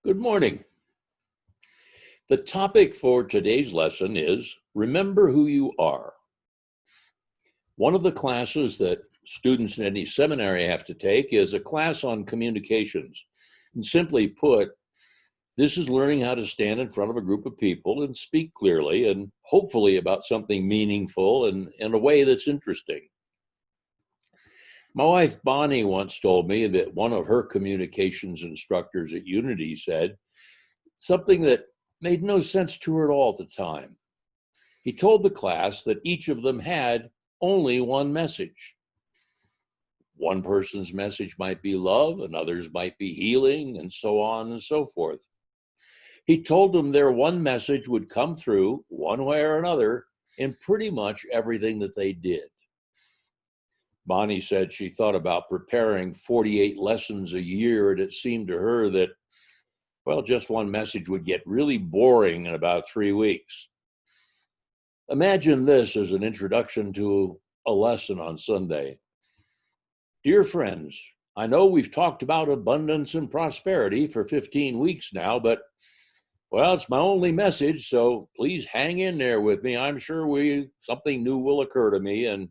Good morning. The topic for today's lesson is Remember Who You Are. One of the classes that students in any seminary have to take is a class on communications. And simply put, this is learning how to stand in front of a group of people and speak clearly and hopefully about something meaningful and in a way that's interesting. My wife Bonnie once told me that one of her communications instructors at Unity said something that made no sense to her at all at the time. He told the class that each of them had only one message. One person's message might be love, another's might be healing, and so on and so forth. He told them their one message would come through one way or another in pretty much everything that they did. Bonnie said she thought about preparing 48 lessons a year, and it seemed to her that, well, just one message would get really boring in about 3 weeks. Imagine this as an introduction to a lesson on Sunday. Dear friends, I know we've talked about abundance and prosperity for 15 weeks now, but, well, it's my only message, so please hang in there with me. I'm sure something new will occur to me, and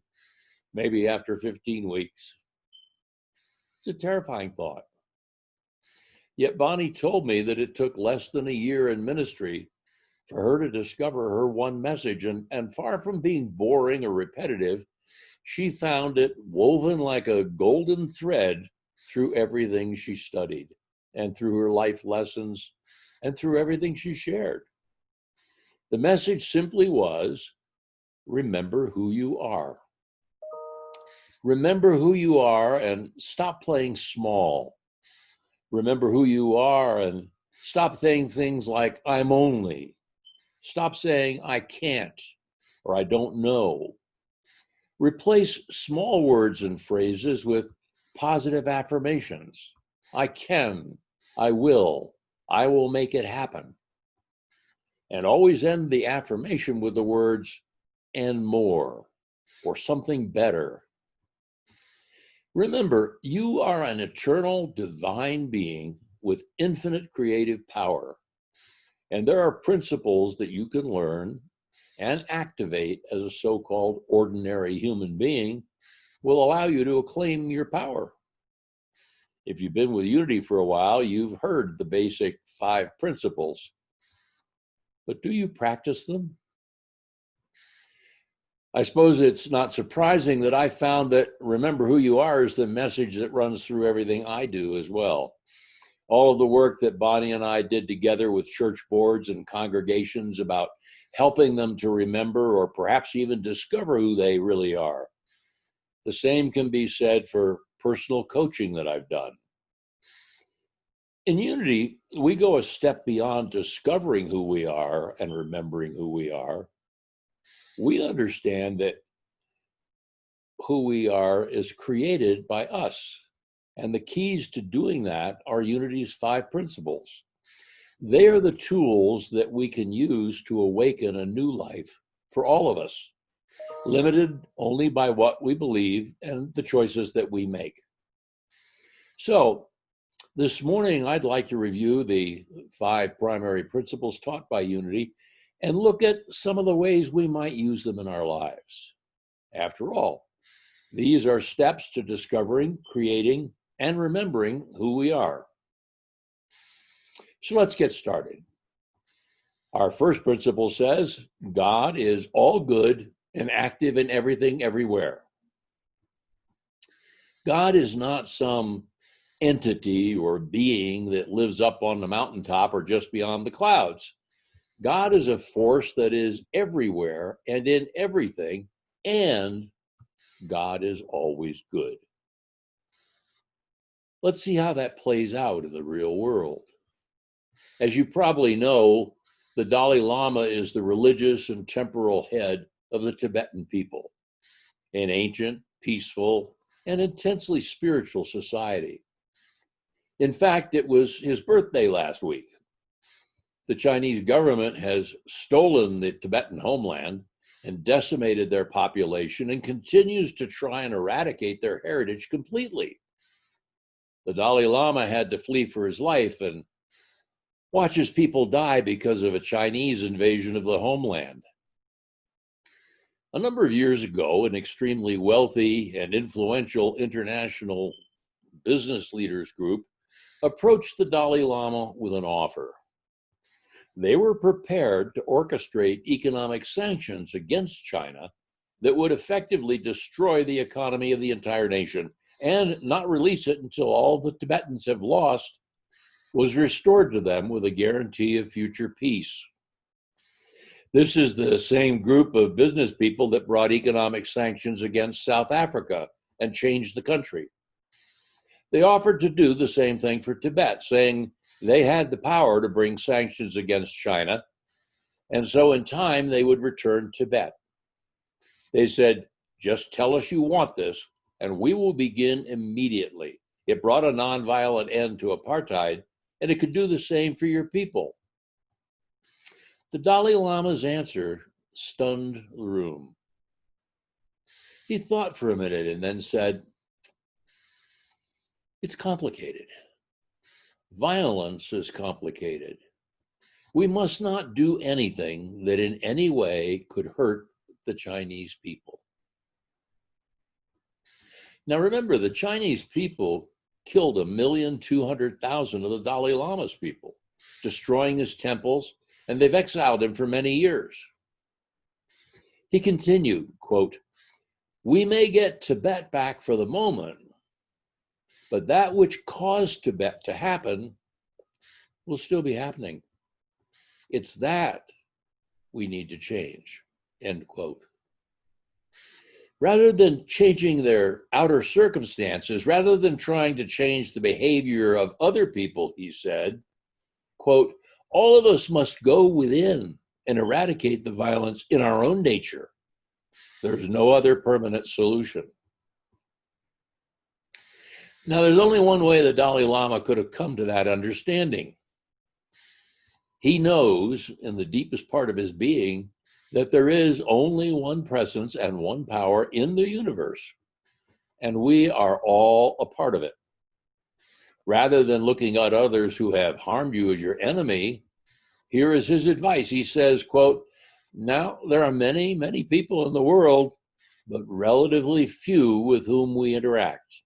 maybe after 15 weeks. It's a terrifying thought. Yet Bonnie told me that it took less than a year in ministry for her to discover her one message. And far from being boring or repetitive, she found it woven like a golden thread through everything she studied and through her life lessons and through everything she shared. The message simply was, remember who you are. Remember who you are and stop playing small. Remember who you are and stop saying things like, I'm only. Stop saying, I can't, or I don't know. Replace small words and phrases with positive affirmations. I can, I will make it happen. And always end the affirmation with the words, and more, or something better. Remember, you are an eternal divine being with infinite creative power. And there are principles that you can learn and activate as a so-called ordinary human being will allow you to acclaim your power. If you've been with Unity for a while, you've heard the basic 5 principles. But do you practice them? I suppose it's not surprising that I found that remember who you are is the message that runs through everything I do as well. All of the work that Bonnie and I did together with church boards and congregations about helping them to remember or perhaps even discover who they really are. The same can be said for personal coaching that I've done. In Unity, we go a step beyond discovering who we are and remembering who we are. We understand that who we are is created by us. And the keys to doing that are Unity's 5 principles. They are the tools that we can use to awaken a new life for all of us, limited only by what we believe and the choices that we make. So this morning, I'd like to review the 5 primary principles taught by Unity and look at some of the ways we might use them in our lives. After all, these are steps to discovering, creating, and remembering who we are. So let's get started. Our first principle says, God is all good and active in everything, everywhere. God is not some entity or being that lives up on the mountaintop or just beyond the clouds. God is a force that is everywhere and in everything, and God is always good. Let's see how that plays out in the real world. As you probably know, the Dalai Lama is the religious and temporal head of the Tibetan people, an ancient, peaceful, and intensely spiritual society. In fact, it was his birthday last week. The Chinese government has stolen the Tibetan homeland and decimated their population and continues to try and eradicate their heritage completely. The Dalai Lama had to flee for his life, and watches people die because of a Chinese invasion of the homeland. A number of years ago, an extremely wealthy and influential international business leaders group approached the Dalai Lama with an offer. They were prepared to orchestrate economic sanctions against China that would effectively destroy the economy of the entire nation and not release it until all the Tibetans have lost was restored to them with a guarantee of future peace. This is the same group of business people that brought economic sanctions against South Africa and changed the country. They offered to do the same thing for Tibet, saying they had the power to bring sanctions against China, and so in time they would return Tibet. They said, just tell us you want this, and we will begin immediately. It brought a nonviolent end to apartheid, and it could do the same for your people. The Dalai Lama's answer stunned the room. He thought for a minute and then said, it's complicated. Violence is complicated. We must not do anything that in any way could hurt the Chinese people. Now remember, the Chinese people killed 1,200,000 of the Dalai Lama's people, destroying his temples, and they've exiled him for many years. He continued, quote, we may get Tibet back for the moment, but that which caused Tibet to happen will still be happening. It's that we need to change, end quote. Rather than changing their outer circumstances, rather than trying to change the behavior of other people, he said, quote, all of us must go within and eradicate the violence in our own nature. There's no other permanent solution. Now, there's only one way the Dalai Lama could have come to that understanding. He knows in the deepest part of his being that there is only one presence and one power in the universe, and we are all a part of it. Rather than looking at others who have harmed you as your enemy, here is his advice. He says, quote, now there are many, many people in the world, but relatively few with whom we interact,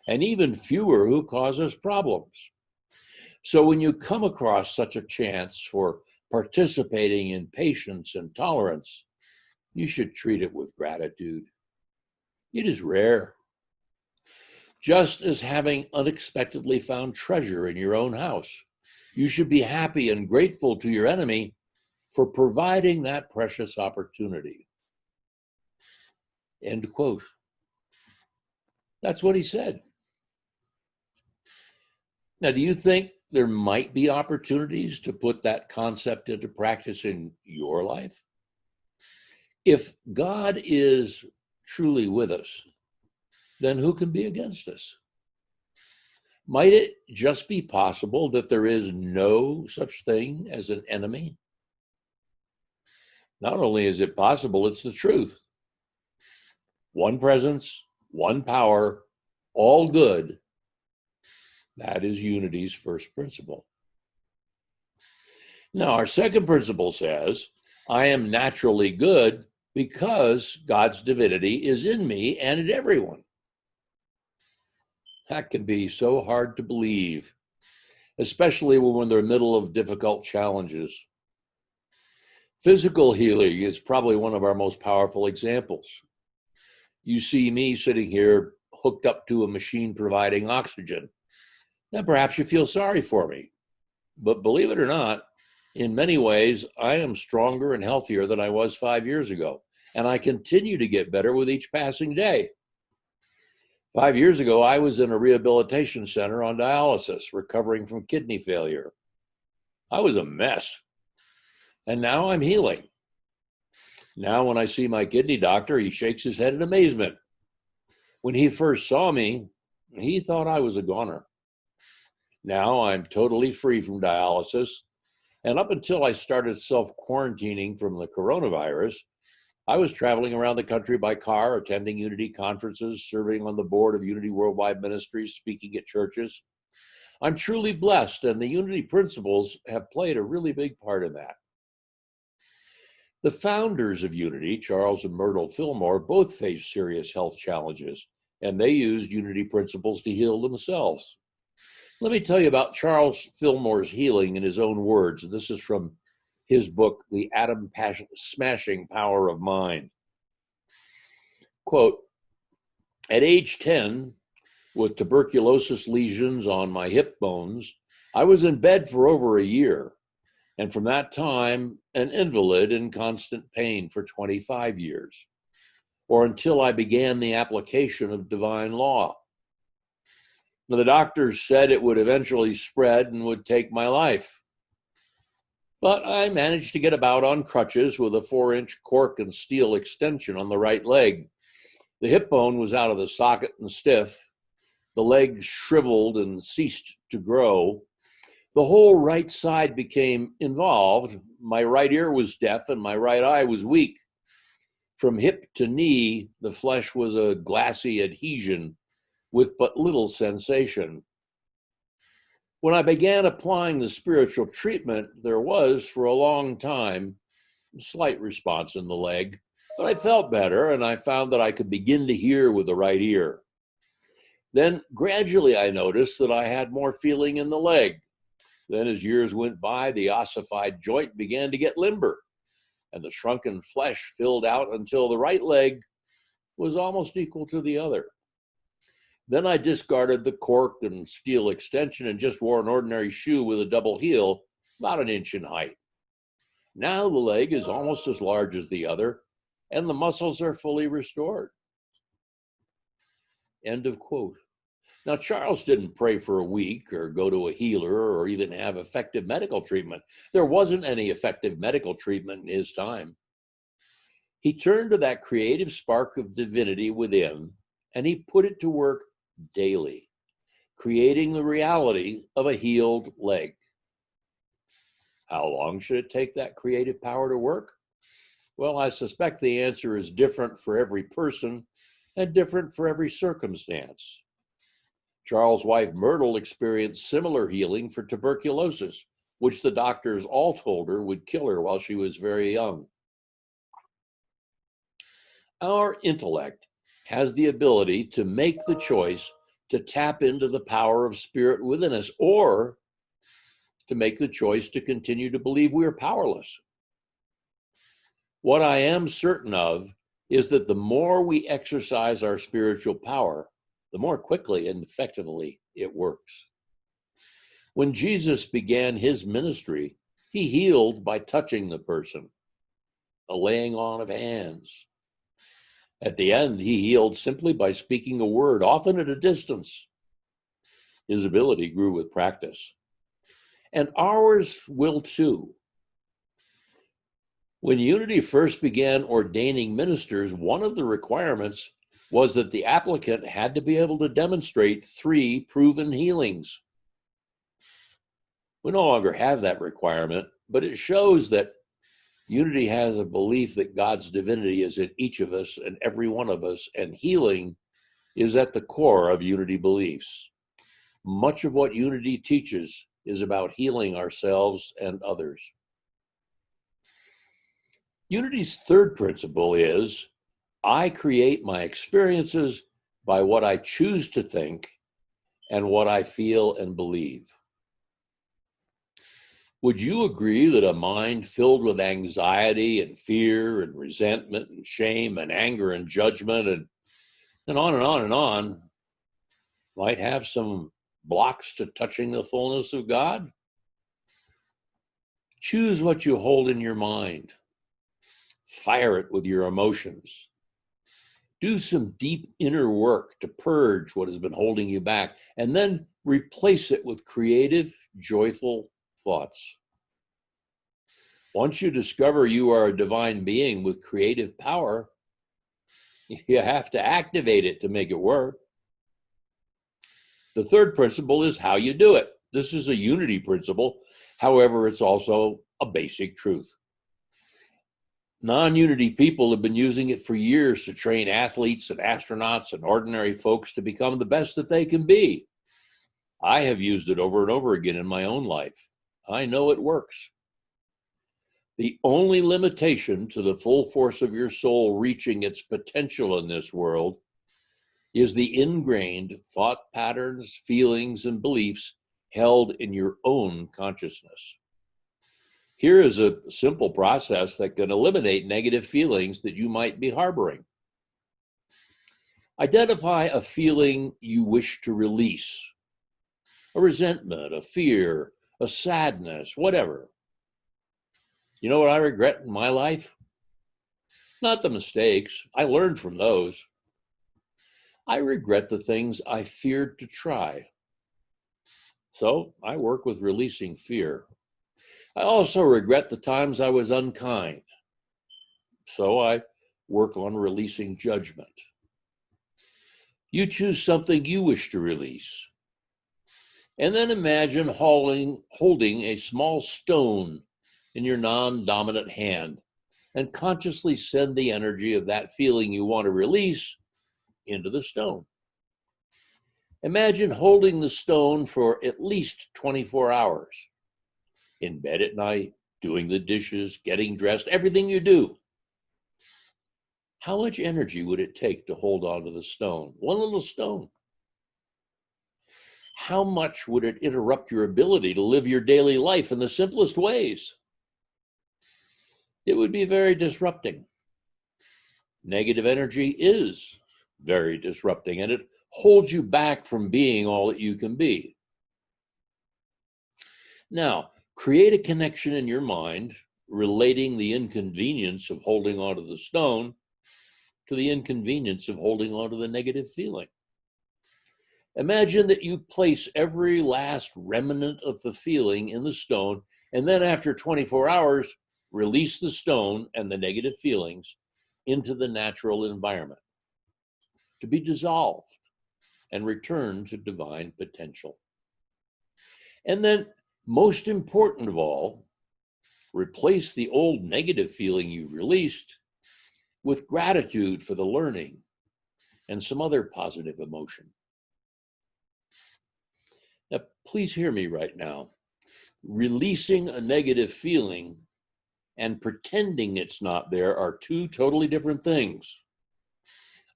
and even fewer who cause us problems. So when you come across such a chance for participating in patience and tolerance, you should treat it with gratitude. It is rare. Just as having unexpectedly found treasure in your own house, you should be happy and grateful to your enemy for providing that precious opportunity. End quote. That's what he said. Now, do you think there might be opportunities to put that concept into practice in your life? If God is truly with us, then who can be against us? Might it just be possible that there is no such thing as an enemy? Not only is it possible, it's the truth. One presence, one power, all good. That is unity's first principle. Now, our second principle says, I am naturally good because God's divinity is in me and in everyone. That can be so hard to believe, especially when we're in the middle of difficult challenges. Physical healing is probably one of our most powerful examples. You see me sitting here hooked up to a machine providing oxygen. Now, perhaps you feel sorry for me, but believe it or not, in many ways, I am stronger and healthier than I was 5 years ago, and I continue to get better with each passing day. 5 years ago, I was in a rehabilitation center on dialysis, recovering from kidney failure. I was a mess, and now I'm healing. Now, when I see my kidney doctor, he shakes his head in amazement. When he first saw me, he thought I was a goner. Now I'm totally free from dialysis, and up until I started self-quarantining from the coronavirus, I was traveling around the country by car, attending Unity conferences, serving on the board of Unity Worldwide Ministries, speaking at churches. I'm truly blessed, and the unity principles have played a really big part in that. The founders of Unity, Charles and Myrtle Fillmore, both faced serious health challenges, and they used Unity principles to heal themselves. Let me tell you about Charles Fillmore's healing in his own words. This is from his book, The Atom Smashing Power of Mind. Quote, at age 10, with tuberculosis lesions on my hip bones, I was in bed for over a year, and from that time, an invalid in constant pain for 25 years, or until I began the application of divine law. Now, the doctors said it would eventually spread and would take my life. But I managed to get about on crutches with a 4-inch cork and steel extension on the right leg. The hip bone was out of the socket and stiff. The leg shriveled and ceased to grow. The whole right side became involved. My right ear was deaf and my right eye was weak. From hip to knee, the flesh was a glassy adhesion with but little sensation. When I began applying the spiritual treatment, there was, for a long time, a slight response in the leg, but I felt better and I found that I could begin to hear with the right ear. Then gradually I noticed that I had more feeling in the leg. Then as years went by, the ossified joint began to get limber and the shrunken flesh filled out until the right leg was almost equal to the other. Then I discarded the cork and steel extension and just wore an ordinary shoe with a double heel, about 1 inch in height. Now the leg is almost as large as the other, and the muscles are fully restored. End of quote. Now, Charles didn't pray for a week or go to a healer or even have effective medical treatment. There wasn't any effective medical treatment in his time. He turned to that creative spark of divinity within, and he put it to work daily, creating the reality of a healed leg. How long should it take that creative power to work? Well, I suspect the answer is different for every person and different for every circumstance. Charles' wife Myrtle experienced similar healing for tuberculosis, which the doctors all told her would kill her while she was very young. Our intellect has the ability to make the choice to tap into the power of spirit within us, or to make the choice to continue to believe we are powerless. What I am certain of is that the more we exercise our spiritual power, the more quickly and effectively it works. When Jesus began his ministry, he healed by touching the person, a laying on of hands. At the end, he healed simply by speaking a word, often at a distance. His ability grew with practice. And ours will too. When Unity first began ordaining ministers, one of the requirements was that the applicant had to be able to demonstrate 3 proven healings. We no longer have that requirement, but it shows that Unity has a belief that God's divinity is in each of us and every one of us, and healing is at the core of Unity beliefs. Much of what Unity teaches is about healing ourselves and others. Unity's third principle is, I create my experiences by what I choose to think and what I feel and believe. Would you agree that a mind filled with anxiety and fear and resentment and shame and anger and judgment and on and on and on might have some blocks to touching the fullness of God? Choose what you hold in your mind. Fire it with your emotions. Do some deep inner work to purge what has been holding you back, and then replace it with creative, joyful thoughts. Once you discover you are a divine being with creative power, you have to activate it to make it work. The third principle is how you do it. This is a Unity principle. However, it's also a basic truth. Non-Unity people have been using it for years to train athletes and astronauts and ordinary folks to become the best that they can be. I have used it over and over again in my own life. I know it works. The only limitation to the full force of your soul reaching its potential in this world is the ingrained thought patterns, feelings, and beliefs held in your own consciousness. Here is a simple process that can eliminate negative feelings that you might be harboring. Identify a feeling you wish to release, a resentment, a fear, a sadness, whatever. You know what I regret in my life? Not the mistakes. I learned from those. I regret the things I feared to try. So I work with releasing fear. I also regret the times I was unkind. So I work on releasing judgment. You choose something you wish to release. And then imagine holding a small stone in your non-dominant hand and consciously send the energy of that feeling you want to release into the stone. Imagine holding the stone for at least 24 hours. In bed at night, doing the dishes, getting dressed, everything you do. How much energy would it take to hold on to the stone? One little stone. How much would it interrupt your ability to live your daily life in the simplest ways? It would be very disrupting. Negative energy is very disrupting, and it holds you back from being all that you can be. Now, create a connection in your mind relating the inconvenience of holding onto the stone to the inconvenience of holding onto the negative feeling. Imagine that you place every last remnant of the feeling in the stone, and then after 24 hours, release the stone and the negative feelings into the natural environment to be dissolved and return to divine potential. And then, most important of all, replace the old negative feeling you've released with gratitude for the learning and some other positive emotion. Now, please hear me right now. Releasing a negative feeling and pretending it's not there are two totally different things.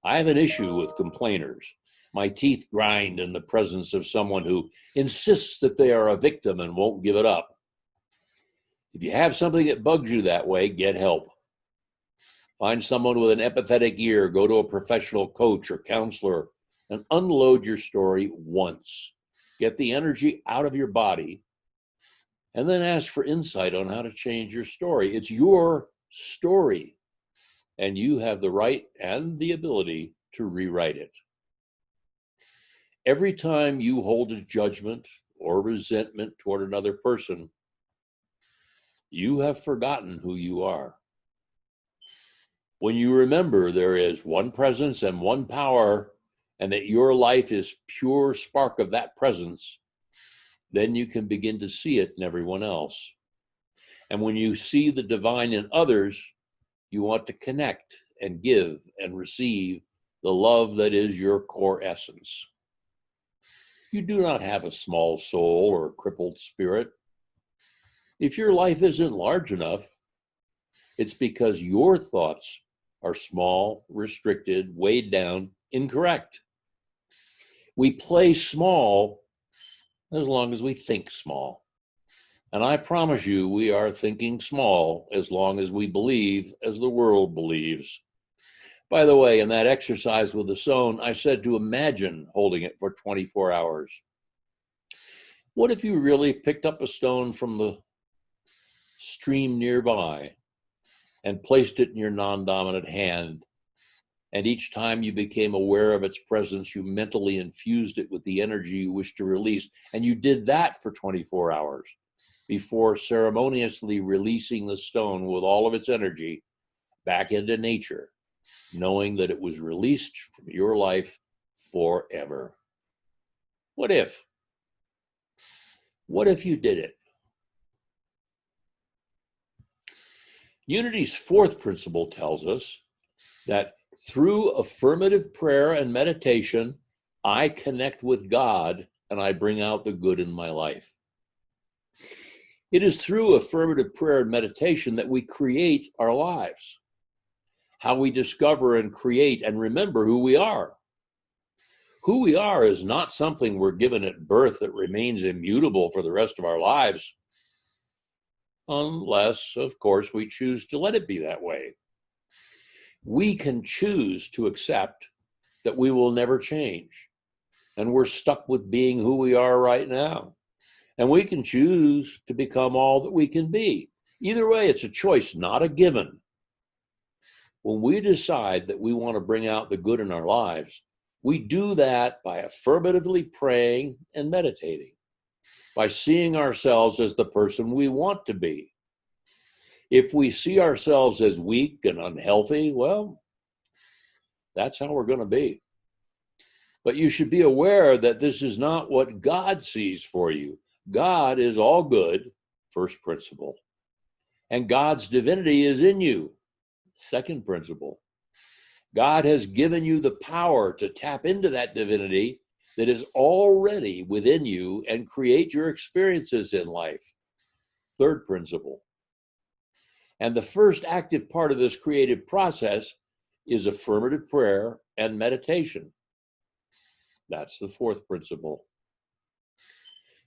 I have an issue with complainers. My teeth grind in the presence of someone who insists that they are a victim and won't give it up. If you have something that bugs you that way, get help. Find someone with an empathetic ear, go to a professional coach or counselor, and unload your story once. Get the energy out of your body, and then ask for insight on how to change your story. It's your story, and you have the right and the ability to rewrite it. Every time you hold a judgment or resentment toward another person, you have forgotten who you are. When you remember there is one presence and one power, and that your life is pure spark of that presence, then you can begin to see it in everyone else. And when you see the divine in others, you want to connect and give and receive the love that is your core essence. You do not have a small soul or a crippled spirit. If your life isn't large enough, it's because your thoughts are small, restricted, weighed down, incorrect. We play small as long as we think small. And I promise you, we are thinking small as long as we believe as the world believes. By the way, in that exercise with the stone, I said to imagine holding it for 24 hours. What if you really picked up a stone from the stream nearby and placed it in your non-dominant hand? And each time you became aware of its presence, you mentally infused it with the energy you wish to release. And you did that for 24 hours before ceremoniously releasing the stone with all of its energy back into nature, knowing that it was released from your life forever. What if? What if you did it? Unity's fourth principle tells us that through affirmative prayer and meditation, I connect with God and I bring out the good in my life. It is through affirmative prayer and meditation that we create our lives, how we discover and create and remember who we are. Who we are is not something we're given at birth that remains immutable for the rest of our lives, unless, of course, we choose to let it be that way. We can choose to accept that we will never change, and we're stuck with being who we are right now. And we can choose to become all that we can be. Either way, it's a choice, not a given. When we decide that we want to bring out the good in our lives, we do that by affirmatively praying and meditating, by seeing ourselves as the person we want to be. If we see ourselves as weak and unhealthy, well, that's how we're going to be. But you should be aware that this is not what God sees for you. God is all good, first principle. And God's divinity is in you, second principle. God has given you the power to tap into that divinity that is already within you and create your experiences in life, third principle. And the first active part of this creative process is affirmative prayer and meditation. That's the fourth principle.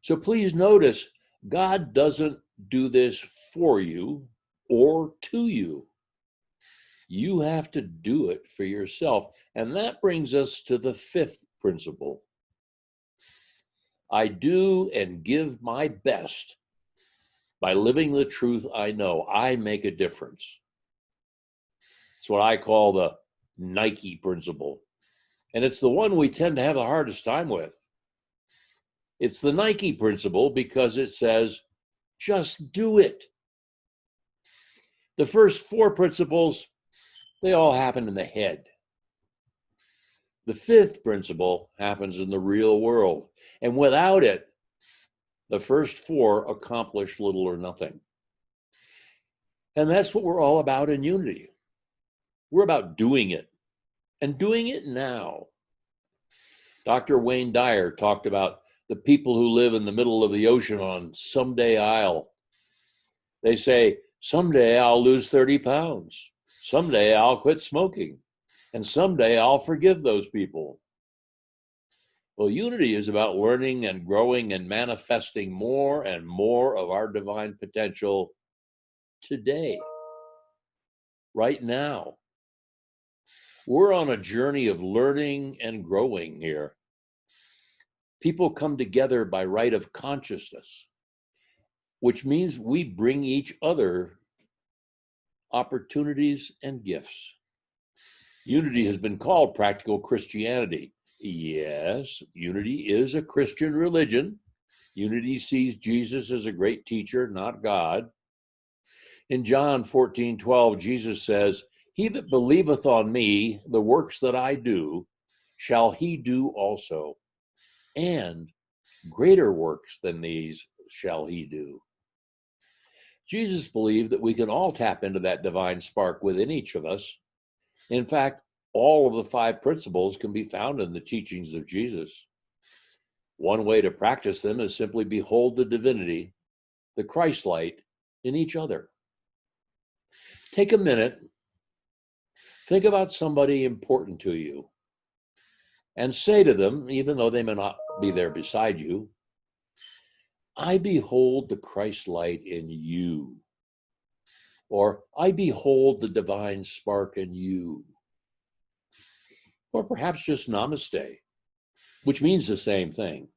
So please notice, God doesn't do this for you or to you. You have to do it for yourself. And that brings us to the fifth principle. I do and give my best by living the truth I know. I make a difference. It's what I call the Nike principle. And it's the one we tend to have the hardest time with. It's the Nike principle because it says, just do it. The first four principles, they all happen in the head. The fifth principle happens in the real world. And without it, the first four accomplish little or nothing. And that's what we're all about in Unity. We're about doing it, and doing it now. Dr. Wayne Dyer talked about the people who live in the middle of the ocean on Someday I'll. They say, someday I'll lose 30 pounds. Someday I'll quit smoking. And someday I'll forgive those people. Well, Unity is about learning and growing and manifesting more and more of our divine potential today, right now. We're on a journey of learning and growing here. People come together by right of consciousness, which means we bring each other opportunities and gifts. Unity has been called practical Christianity. Yes, Unity is a Christian religion. Unity sees Jesus as a great teacher, not God. In John 14:12, Jesus says, he that believeth on me, the works that I do, shall he do also. And greater works than these shall he do. Jesus believed that we can all tap into that divine spark within each of us. In fact, all of the five principles can be found in the teachings of Jesus. One way to practice them is simply behold the divinity, the Christ light in each other. Take a minute, think about somebody important to you, and say to them, even though they may not be there beside you, I behold the Christ light in you. Or I behold the divine spark in you. Or perhaps just namaste, which means the same thing.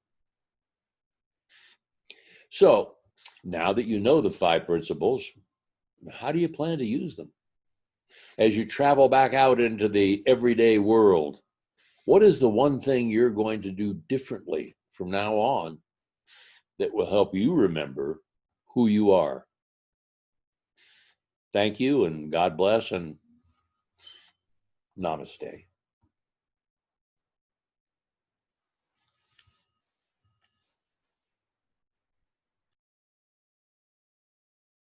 So now that you know the five principles, how do you plan to use them? As you travel back out into the everyday world, what is the one thing you're going to do differently from now on that will help you remember who you are? Thank you, and God bless, and namaste.